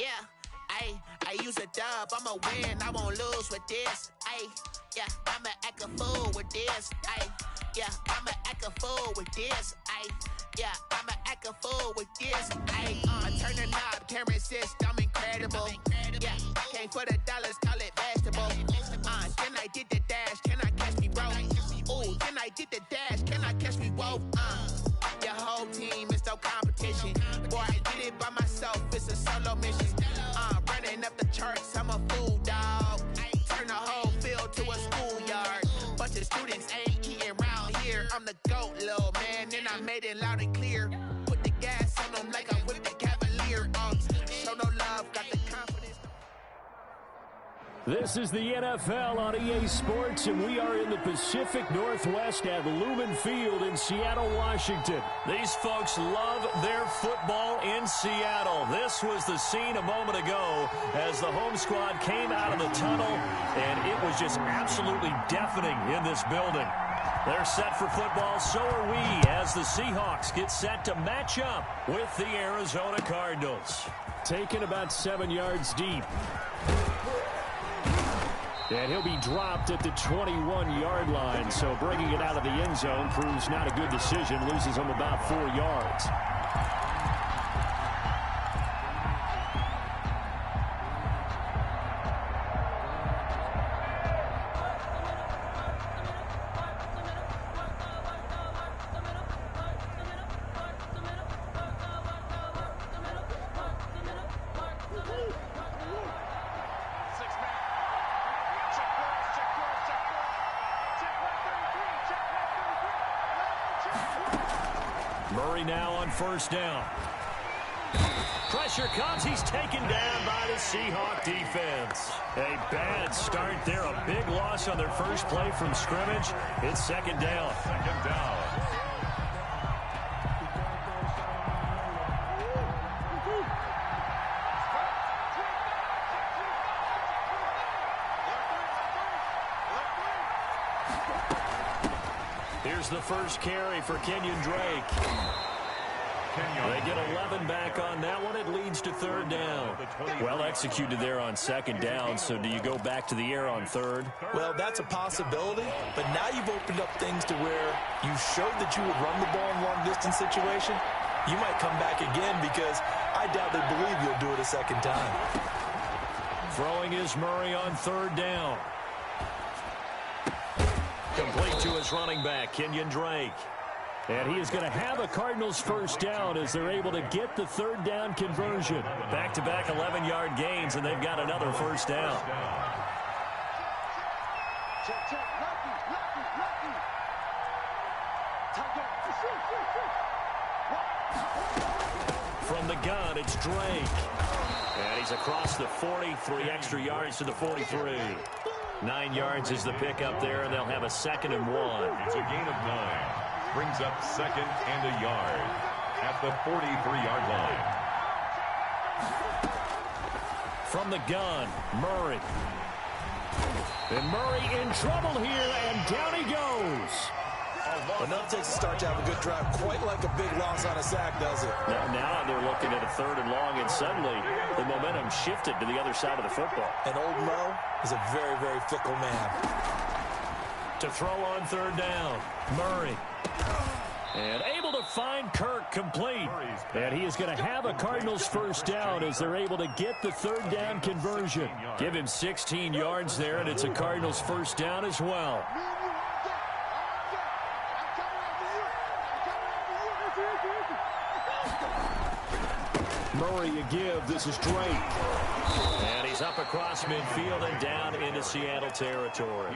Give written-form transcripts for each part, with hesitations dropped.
Yeah, I use a dub, I'ma win, I won't lose with this. Yeah, I'ma act a fool with this. Yeah, I'ma act a fool with this. Yeah, I'ma act a fool with this. Turn the knob, camera assist, I'm incredible. Yeah, came for the dollars, call it vegetable. Then I did the dash, can I catch me, bro? Ooh, then I did the dash, can I catch me, whoa? Your whole team is no competition. Boy, I did it by myself, it's a solo mission. Running up the charts, I'm a fool, dog. Turn the whole field to a schoolyard. Bunch of students ain't eating round here. I'm the GOAT, little man, and I made it loud and clear. Put the gas on them like I'm with the Cavalier. Show no love, got the confidence. This is the NFL on EA Sports, and we are in the Pacific Northwest at Lumen Field in Seattle, Washington. These folks love their football in Seattle. This was the scene a moment ago as the home squad came out of the tunnel, and it was just absolutely deafening in this building. They're set for football, so are we, as the Seahawks get set to match up with the Arizona Cardinals. Taken about 7 yards deep. And he'll be dropped at the 21-yard line, so bringing it out of the end zone proves not a good decision, loses him about 4 yards. Murray now on first down. Pressure comes. He's taken down by the Seahawk defense. A bad start there. A big loss on their first play from scrimmage. It's second down. Second down. Here's the first carry for Kenyon Drake. They get 11 back on that one. It leads to third down. Well executed there on second down. So do you go back to the air on third? Well, that's a possibility. But now you've opened up things to where you showed that you would run the ball in long-distance situation. You might come back again because I doubt they believe you'll do it a second time. Throwing is Murray on third down. Complete to his running back, Kenyon Drake. And he is going to have a Cardinals first down as they're able to get the third down conversion. Back-to-back 11-yard gains, and they've got another first down. From the gun, it's Drake. And he's across the 40, 3 extra yards to the 43. 9 yards is the pickup there, and they'll have a 2nd and 1. It's a gain of 9. Brings up 2nd and a yard at the 43-yard line. From the gun, Murray. And Murray in trouble here, and down he goes. Enough takes a start to have a good drive, quite like a big loss on a sack, does it? Now they're looking at a 3rd and long, and suddenly the momentum shifted to the other side of the football. And old Mo is a very, very fickle man. To throw on third down, Murray. And able to find Kirk complete. And he is going to have a Cardinals first down as they're able to get the third down conversion. Give him 16 yards there, and it's a Cardinals first down as well. Murray a give. This is Drake. And he's up across midfield and down into Seattle territory.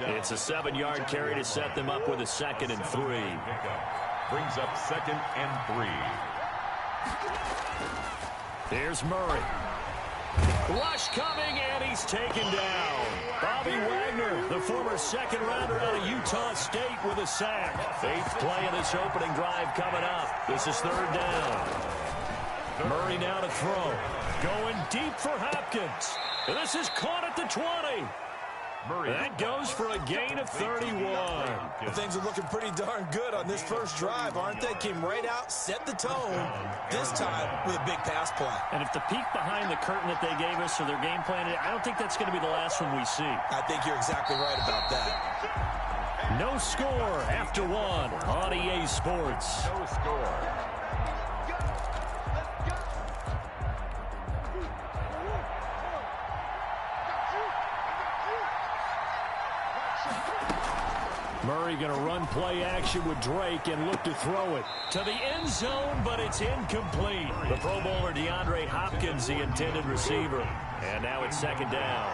It's a 7-yard carry to set them up with a 2nd and 3. Brings up 2nd and 3. Here's Murray. Rush coming, and he's taken down. Bobby Wagner, the former 2nd rounder out of Utah State, with a sack. 8th play of this opening drive coming up. This is third down. Murray now to throw. Going deep for Hopkins. This is caught at the 20. Murray. That goes for a gain of 31. Well, things are looking pretty darn good on this first drive, aren't they? Came right out, set the tone, this time with a big pass play. And if the peek behind the curtain that they gave us or their game plan, I don't think that's going to be the last one we see. I think you're exactly right about that. No score after one on EA Sports. No score. Murray going to run play action with Drake and look to throw it. To the end zone, but it's incomplete. The Pro Bowler DeAndre Hopkins, the intended receiver. And now it's second down.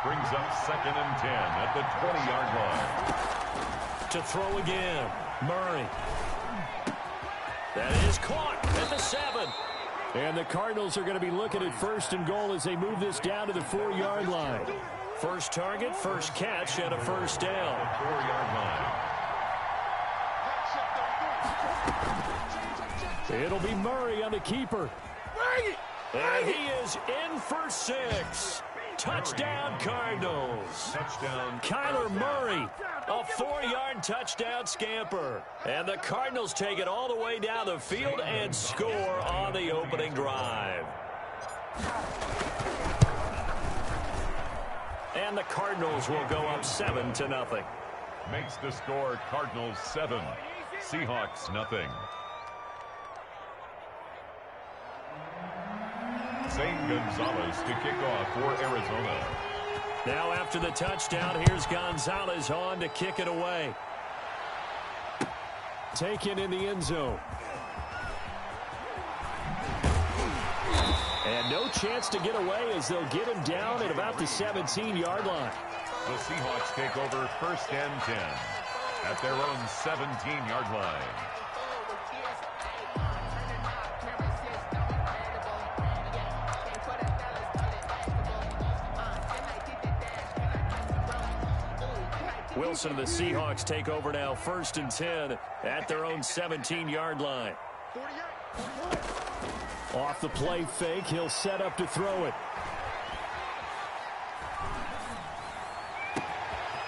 Brings up 2nd and 10 at the 20-yard line. To throw again, Murray. That is caught at the 7. And the Cardinals are going to be looking at 1st and goal as they move this down to the 4-yard line. First target, first catch, and a first down. 4-yard line. It'll be Murray on the keeper. And he is in for 6. Touchdown, Cardinals. Touchdown. Kyler Murray, a 4-yard touchdown scamper. And the Cardinals take it all the way down the field and score on the opening drive. And the Cardinals will go up 7-0. Makes the score Cardinals 7, Seahawks nothing. Zane Gonzalez to kick off for Arizona. Now after the touchdown, here's Gonzalez on to kick it away. Taken in the end zone. And no chance to get away as they'll get him down at about the 17-yard line. The Seahawks take over 1st and 10 at their own 17-yard line. Wilson and the Seahawks take over now 1st and 10 at their own 17-yard line. Off the play fake, he'll set up to throw it.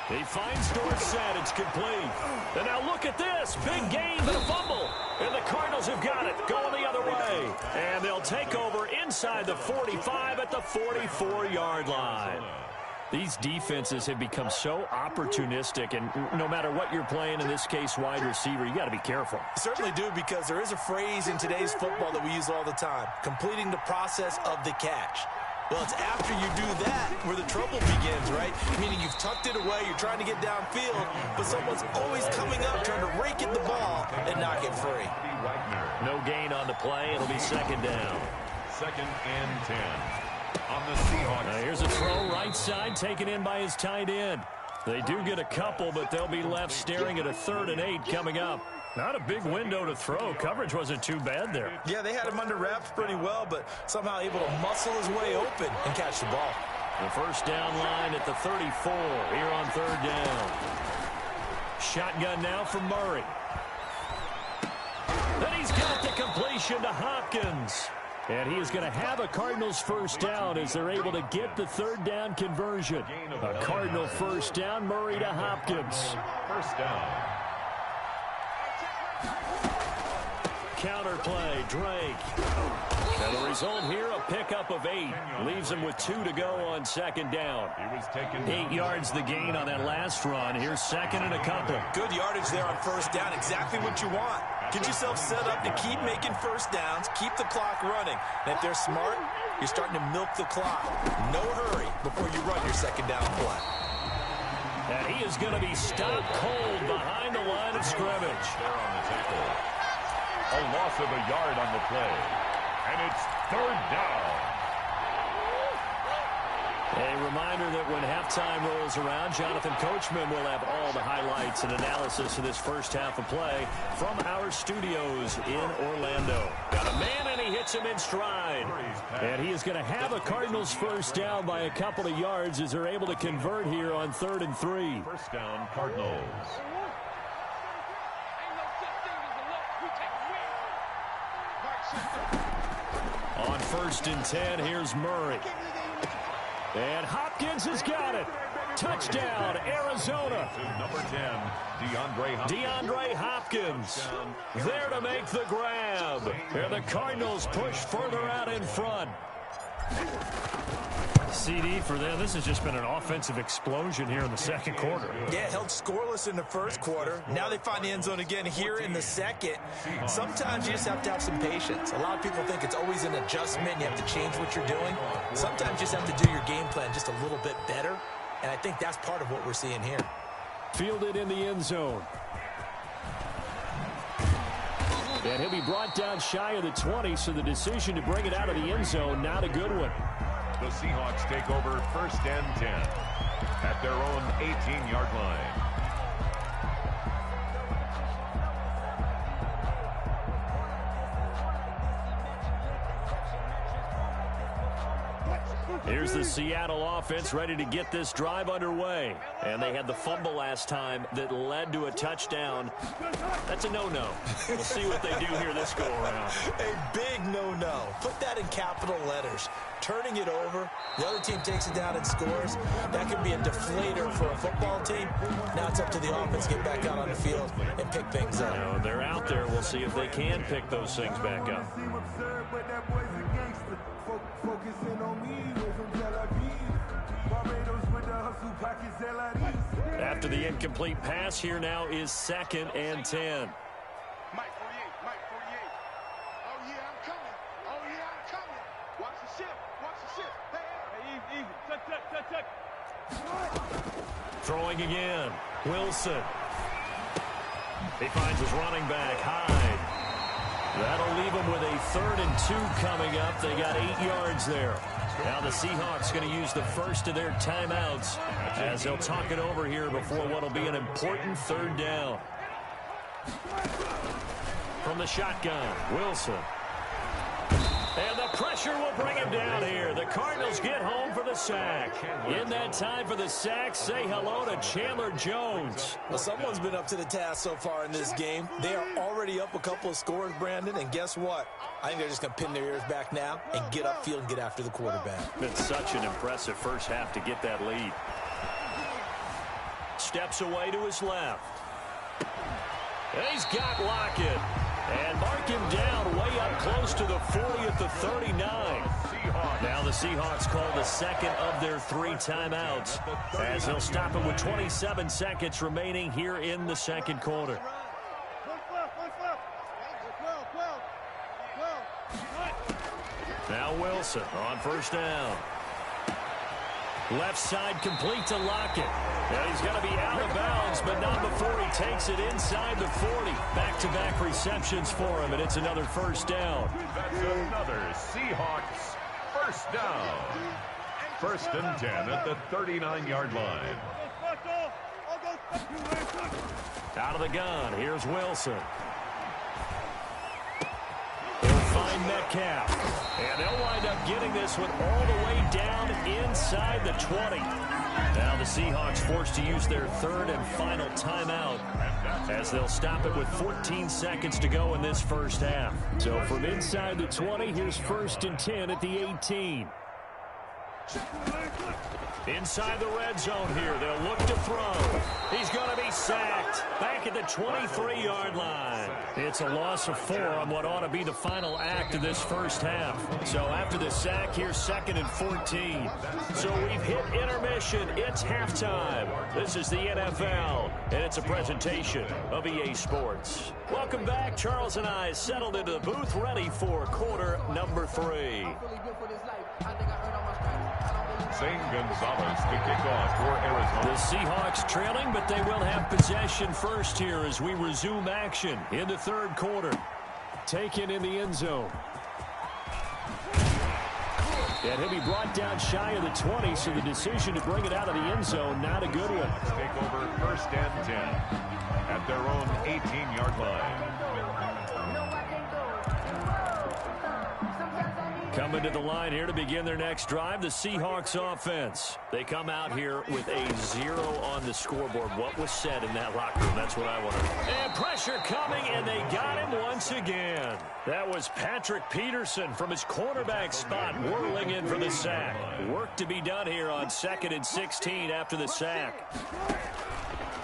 He finds Dorsett. It's complete. And now look at this. Big gain, but a fumble. And the Cardinals have got it. Going the other way. And they'll take over inside the 45 at the 44-yard line. These defenses have become so opportunistic, and no matter what you're playing, in this case wide receiver, you got to be careful. Certainly do, because there is a phrase in today's football that we use all the time, completing the process of the catch. Well, it's after you do that where the trouble begins, right? Meaning you've tucked it away, you're trying to get downfield, but someone's always coming up trying to rake at the ball and knock it free. No gain on the play. It'll be second down. 2nd and 10 on the Seahawks. Now here's a throw right side taken in by his tight end. They do get a couple, but they'll be left staring at a 3rd and 8 coming up. Not a big window to throw. Coverage wasn't too bad there. Yeah, they had him under wraps pretty well, but somehow able to muscle his way open and catch the ball. The first down line at the 34 here on 3rd down. Shotgun now for Murray. Then he's got the completion to Hopkins. And he is going to have a Cardinals first down as they're able to get the 3rd down conversion. A Cardinal first down, Murray to Hopkins. First down. Counter play, Drake. And the result here, a pickup of 8. Leaves him with 2 to go on 2nd down. He was taken 8 yards the gain on that last run. Here's 2nd and a couple. Good yardage there on first down. Exactly what you want. Get yourself set up to keep making first downs, keep the clock running. And if they're smart, you're starting to milk the clock. No hurry before you run your 2nd down play. And he is going to be stopped cold behind the line of scrimmage. there on the tackle. A loss of a yard on the play. And it's 3rd down. A reminder that when halftime rolls around, Jonathan Coachman will have all the highlights and analysis of this first half of play from our studios in Orlando. Got a man, and he hits him in stride. And he is going to have a Cardinals first down by a couple of yards as they're able to convert here on 3rd and 3. First down, Cardinals. On 1st and 10, here's Murray. And Hopkins has got it. Touchdown, Arizona. Number 10, DeAndre Hopkins there to make the grab. And the Cardinals push further out in front. CD for them. This has just been an offensive explosion here in the second quarter. Yeah, held scoreless in the first quarter. Now they find the end zone again here in the second. Sometimes you just have to have some patience. A lot of people think it's always an adjustment. You have to change what you're doing. Sometimes you just have to do your game plan just a little bit better. And I think that's part of what we're seeing here. Fielded in the end zone. And he'll be brought down shy of the 20, so the decision to bring it out of the end zone, not a good one. The Seahawks take over 1st and 10 at their own 18-yard line. Here's the Seattle offense ready to get this drive underway. And they had the fumble last time that led to a touchdown. That's a no-no. We'll see what they do here this go-around. A big no-no. Put that in capital letters. Turning it over, the other team takes it down and scores. That could be a deflator for a football team. Now it's up to the offense to get back out on the field and pick things up. No, they're out there. We'll see if they can pick those things back up. After the incomplete pass, here now is 2nd and 10. Mike 48, Mike 48. Oh, yeah, I'm coming. Oh, yeah, I'm coming. Watch the ship. Watch the ship. Hey, easy. Tuck. Throwing again. Wilson. He finds his running back, Hyde. That'll leave him with a 3rd and 2 coming up. They got 8 yards there. Now the Seahawks going to use the first of their timeouts as they'll talk it over here before what will be an important 3rd down. From the shotgun, Wilson. And the pressure will bring him down here. The Cardinals get home for the sack. In that time for the sack, say hello to Chandler Jones. Well, someone's been up to the task so far in this game. They are already up a couple of scores, Brandon, and guess what? I think they're just going to pin their ears back now and get upfield and get after the quarterback. Been such an impressive first half to get that lead. Steps away to his left. He's got Lockett. And mark him down way up close to the 40 at the 39. Now the Seahawks call the second of their 3 timeouts as they'll stop him with 27 seconds remaining here in the second quarter. Now Wilson on 1st down. Left side complete to Lockett. Now he's going to be out of bounds, but not before he takes it inside the 40. Back-to-back receptions for him, and it's another 1st down. That's another Seahawks 1st down. 1st and 10 at the 39-yard line. Out of the gun, here's Wilson. He'll find Metcalf. And they'll wind up getting this one all the way down inside the 20. Now the Seahawks forced to use their 3rd and final timeout as they'll stop it with 14 seconds to go in this first half. So from inside the 20, here's 1st and 10 at the 18. Inside the red zone here, they'll look to throw. He's going to be sacked back at the 23-yard line. It's a loss of 4 on what ought to be the final act of this first half. So after the sack, here's 2nd and 14. So we've hit intermission. It's halftime. This is the NFL, and it's a presentation of EA Sports. Welcome back. Charles and I settled into the booth ready for quarter number 3. Zane Gonzalez to kick off for Arizona. The Seahawks trailing, but they will have possession first here as we resume action in the 3rd quarter. Taken in the end zone. And he'll be brought down shy of the 20, so the decision to bring it out of the end zone, not a good one. Take over 1st and 10 at their own 18-yard line. Coming to the line here to begin their next drive, the Seahawks offense. They come out here with a 0 on the scoreboard. What was said in that locker room? That's what I want to know. And pressure coming, and they got him once again. That was Patrick Peterson from his cornerback spot whirling in for the sack. Work to be done here on 2nd and 16 after the sack.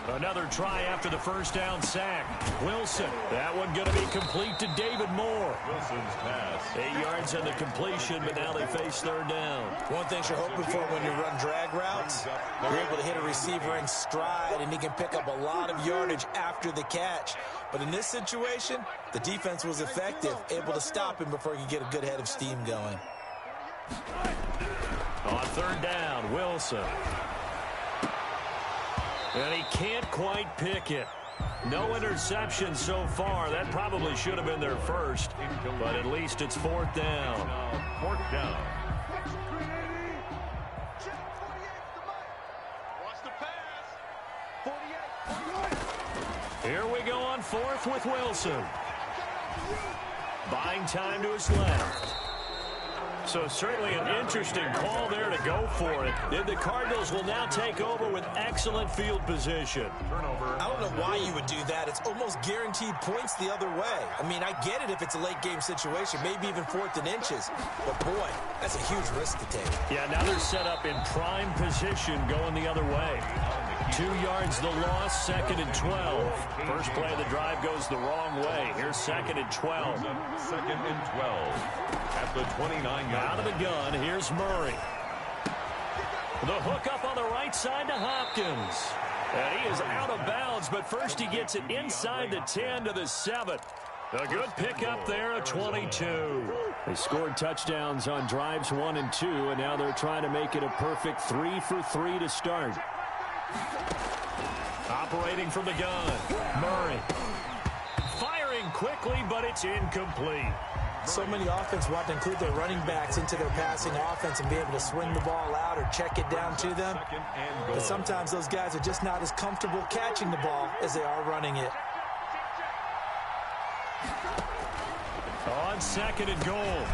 Another try after the first down sack. Wilson. That one going to be complete to David Moore. Wilson's pass. 8 yards on the completion, but now they face third down. One thing you're hoping for when you run drag routes, you're able to hit a receiver in stride, and he can pick up a lot of yardage after the catch. But in this situation, the defense was effective, able to stop him before he could get a good head of steam going. On third down, Wilson. And he can't quite pick it. No interception so far. That probably should have been their first, but at least it's fourth down. Fourth down. Watch the pass. 48. Here we go on fourth with Wilson. Buying time to his left. So certainly an interesting call there to go for it. The Cardinals will now take over with excellent field position. Turnover. I don't know why you would do that. It's almost guaranteed points the other way. I mean, I get it if it's a late game situation, maybe even 4th and inches. But boy, that's a huge risk to take. Yeah, now they're set up in prime position going the other way. 2 yards the loss, 2nd and 12. First play of the drive goes the wrong way. Here's 2nd and 12. 2nd and 12. At the 29-yard Out of the gun, here's Murray. The hook up on the right side to Hopkins. And he is out of bounds, but first he gets it inside the 10 to the 7. A good pickup there at 22. They scored touchdowns on drives 1 and 2, and now they're trying to make it a perfect 3 for 3 to start. Operating from the gun, Murray. Firing quickly, but it's incomplete. So many offenses want to include their running backs into their passing offense and be able to swing the ball out or check it down to them. But sometimes those guys are just not as comfortable catching the ball as they are running it. On 2nd and goal,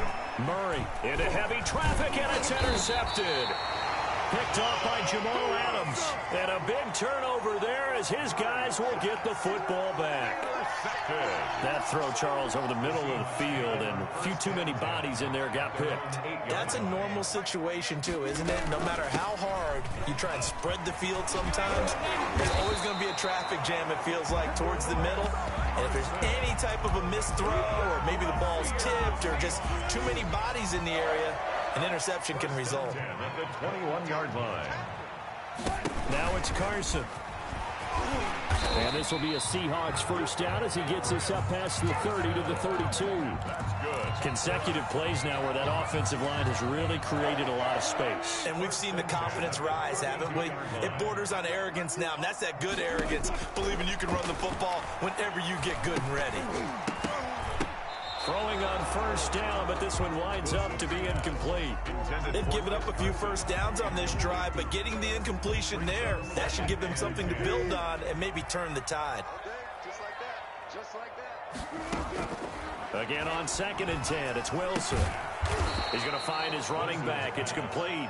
Murray into heavy traffic, and it's intercepted. Picked off by Jamal Adams. And a big turnover there as his guys will get the football back. That throw, Charles, over the middle of the field, and a few too many bodies in there got picked. That's a normal situation, too, isn't it? No matter how hard you try and spread the field sometimes, there's always going to be a traffic jam, it feels like, towards the middle. And if there's any type of a missed throw, or maybe the ball's tipped, or just too many bodies in the area, an interception can result. At the 21-yard line. Now it's Carson. And this will be a Seahawks first down as he gets this up past the 30 to the 32. Consecutive plays now where that offensive line has really created a lot of space. And we've seen the confidence rise, haven't we? It borders on arrogance now, and that's that good arrogance, believing you can run the football whenever you get good and ready. Throwing on first down, but this one winds up to be incomplete. They've given up a few first downs on this drive, but getting the incompletion there, that should give them something to build on and maybe turn the tide. Just like that. Just like that. Again on 2nd and 10, it's Wilson. He's going to find his running back. It's complete.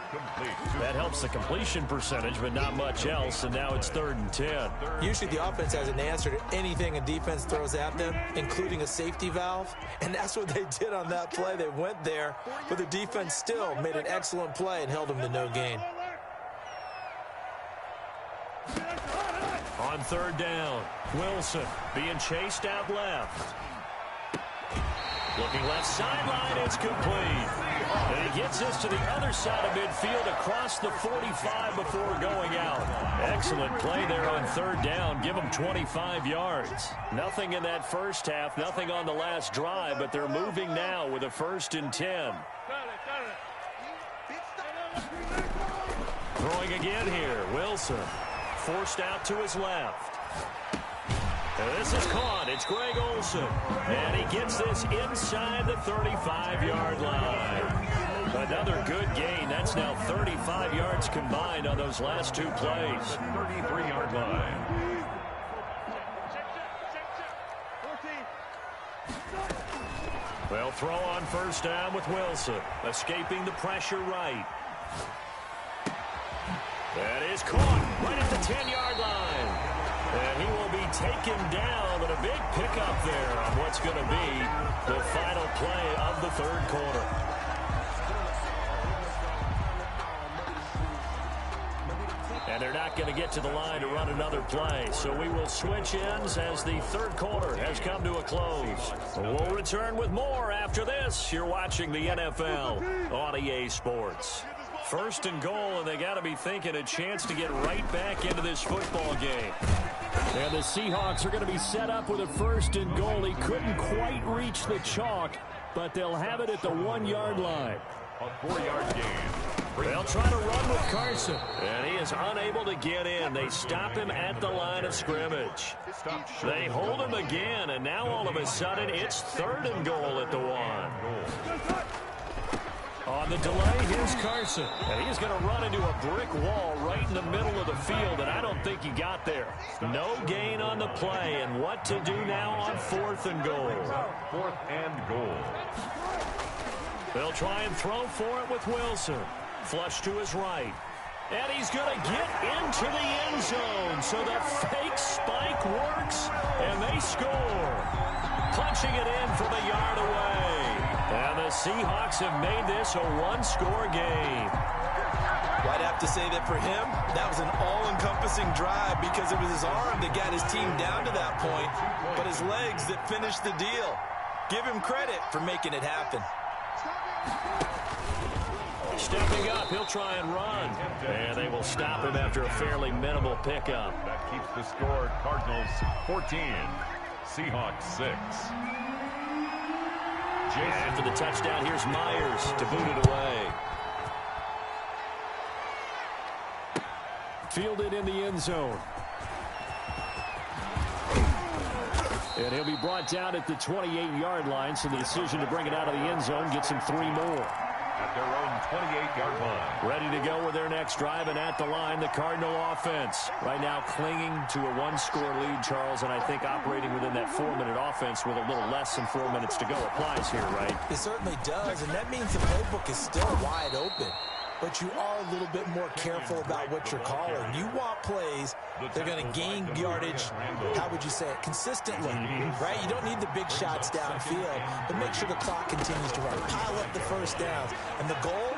That helps the completion percentage, but not much else, and now it's 3rd and 10. Usually the offense has an answer to anything a defense throws at them, including a safety valve, and that's what they did on that play. They went there, but the defense still made an excellent play and held them to no gain. On 3rd down, Wilson being chased out left. Looking left sideline, it's complete. And he gets this to the other side of midfield across the 45 before going out. Excellent play there on 3rd down. Give them 25 yards. Nothing in that first half, nothing on the last drive, but they're moving now with a 1st and 10. Throwing again here, Wilson. Forced out to his left. And this is caught. It's Greg Olsen. And he gets this inside the 35-yard line. Another good gain. That's now 35 yards combined on those last 2 plays. 33-yard line. They'll throw on first down with Wilson, escaping the pressure right. That is caught right at the 10-yard line. And he will be taken down, but a big pickup there on what's going to be the final play of the third quarter. And they're not going to get to the line to run another play. So we will switch ends as the third quarter has come to a close. We'll return with more after this. You're watching the NFL on EA Sports. First and goal, and they got to be thinking a chance to get right back into this football game. And the Seahawks are going to be set up with a first and goal. He couldn't quite reach the chalk, but they'll have it at the 1-yard line. A 4-yard gain. They'll try to run with Carson, and he is unable to get in. They stop him at the line of scrimmage. They hold him again, and now all of a sudden it's third and goal at the 1. On the delay, here's Carson. And he's going to run into a brick wall right in the middle of the field, and I don't think he got there. No gain on the play, and what to do now on fourth and goal. 4th and goal. They'll try and throw for it with Wilson. Flush to his right. And he's going to get into the end zone. So the fake spike works, and they score. Punching it in from a yard away. And the Seahawks have made this a one-score game. Well, I'd have to say that for him, that was an all-encompassing drive because it was his arm that got his team down to that point, but his legs that finished the deal. Give him credit for making it happen. Stepping up, he'll try and run. And they will stop him after a fairly minimal pickup. That keeps the score Cardinals 14, Seahawks 6. After the touchdown, here's Myers to boot it away. Fielded in the end zone. And he'll be brought down at the 28-yard line, so the decision to bring it out of the end zone gets him 3 more. At their own 28-yard line. Ready to go with their next drive, and at the line, the Cardinal offense. Right now clinging to a one-score lead, Charles, and I think operating within that 4-minute offense with a little less than 4 minutes to go applies here, right? It certainly does, and that means the playbook is still wide open. But you are a little bit more careful about what you're calling. You want plays that are going to gain yardage, how would you say it, consistently, right? You don't need the big shots downfield, but make sure the clock continues to run. Pile up the first downs. And the goal,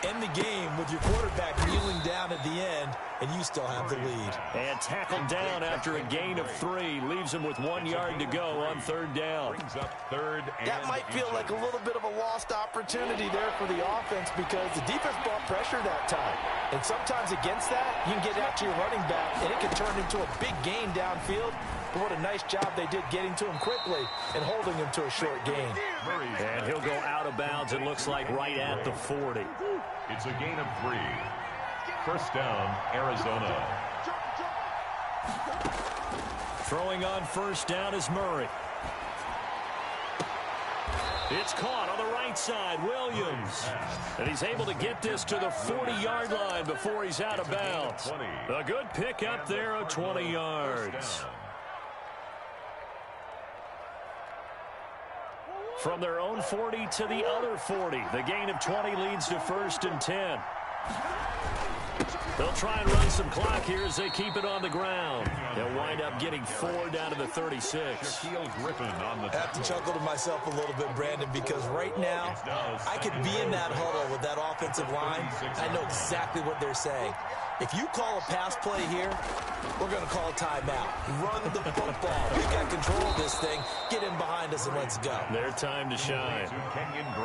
end the game with your quarterback kneeling down at the end, and you still have the lead. And tackled down after a gain of 3. Leaves him with 1 yard to go on third down. Brings up third and that might feel like a little bit of a lost opportunity there for the offense because the defense brought pressure that time. And sometimes against that, you can get out to your running back, and it can turn into a big gain downfield. But what a nice job they did getting to him quickly and holding him to a short gain. And he'll go out of bounds, it looks like, right at the 40. It's a gain of 3. First down, Arizona. Throwing on first down is Murray. It's caught on the right side, Williams. And he's able to get this to the 40-yard line before he's out of bounds. A good pickup there of 20 yards. From their own 40 to the other 40. The gain of 20 leads to first and 10. They'll try and run some clock here as they keep it on the ground. They'll wind up getting 4 down to the 36. I have to chuckle to myself a little bit, Brandon, because right now I could be in that huddle with that offensive line. I know exactly what they're saying. If you call a pass play here, we're going to call a timeout. Run the football. We got control of this thing. Get in behind us and let's go. Their time to shine.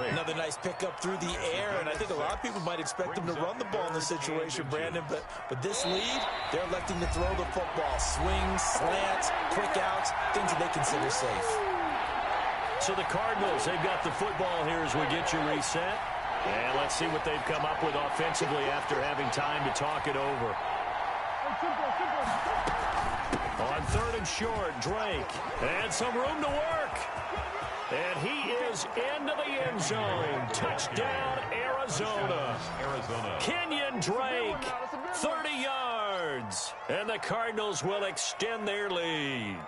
Another nice pickup through the air, and I think a lot of people might expect them to run the ball in this situation, Brandon, but this lead, they're electing to throw the football. Swings, slants, quick outs, things that they consider safe. So the Cardinals, they've got the football here as we get you reset. And let's see what they've come up with offensively after having time to talk it over. On third and short, Drake. And some room to work. And he is into the end zone. Touchdown, Arizona. Kenyon Drake, 30 yards. And the Cardinals will extend their lead.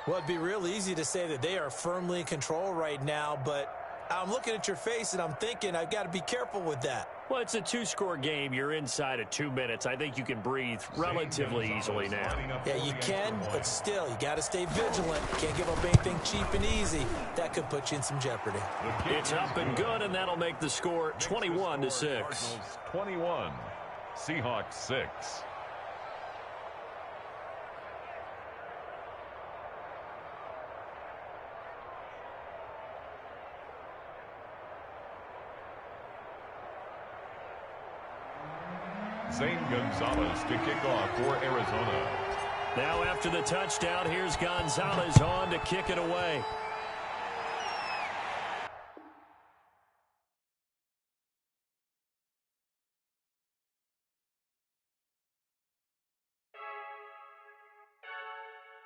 Well, it'd be real easy to say that they are firmly in control right now, but I'm looking at your face, and I'm thinking I've got to be careful with that. Well, it's a two-score game. You're inside of 2 minutes. I think you can breathe relatively easily now. Yeah, you can, but still, you got to stay vigilant. Can't give up anything cheap and easy. That could put you in some jeopardy. It's up and good, and that'll make the score 21-6. 21, Seahawks 6. Zane Gonzalez to kick off for Arizona. Now after the touchdown, here's Gonzalez on to kick it away.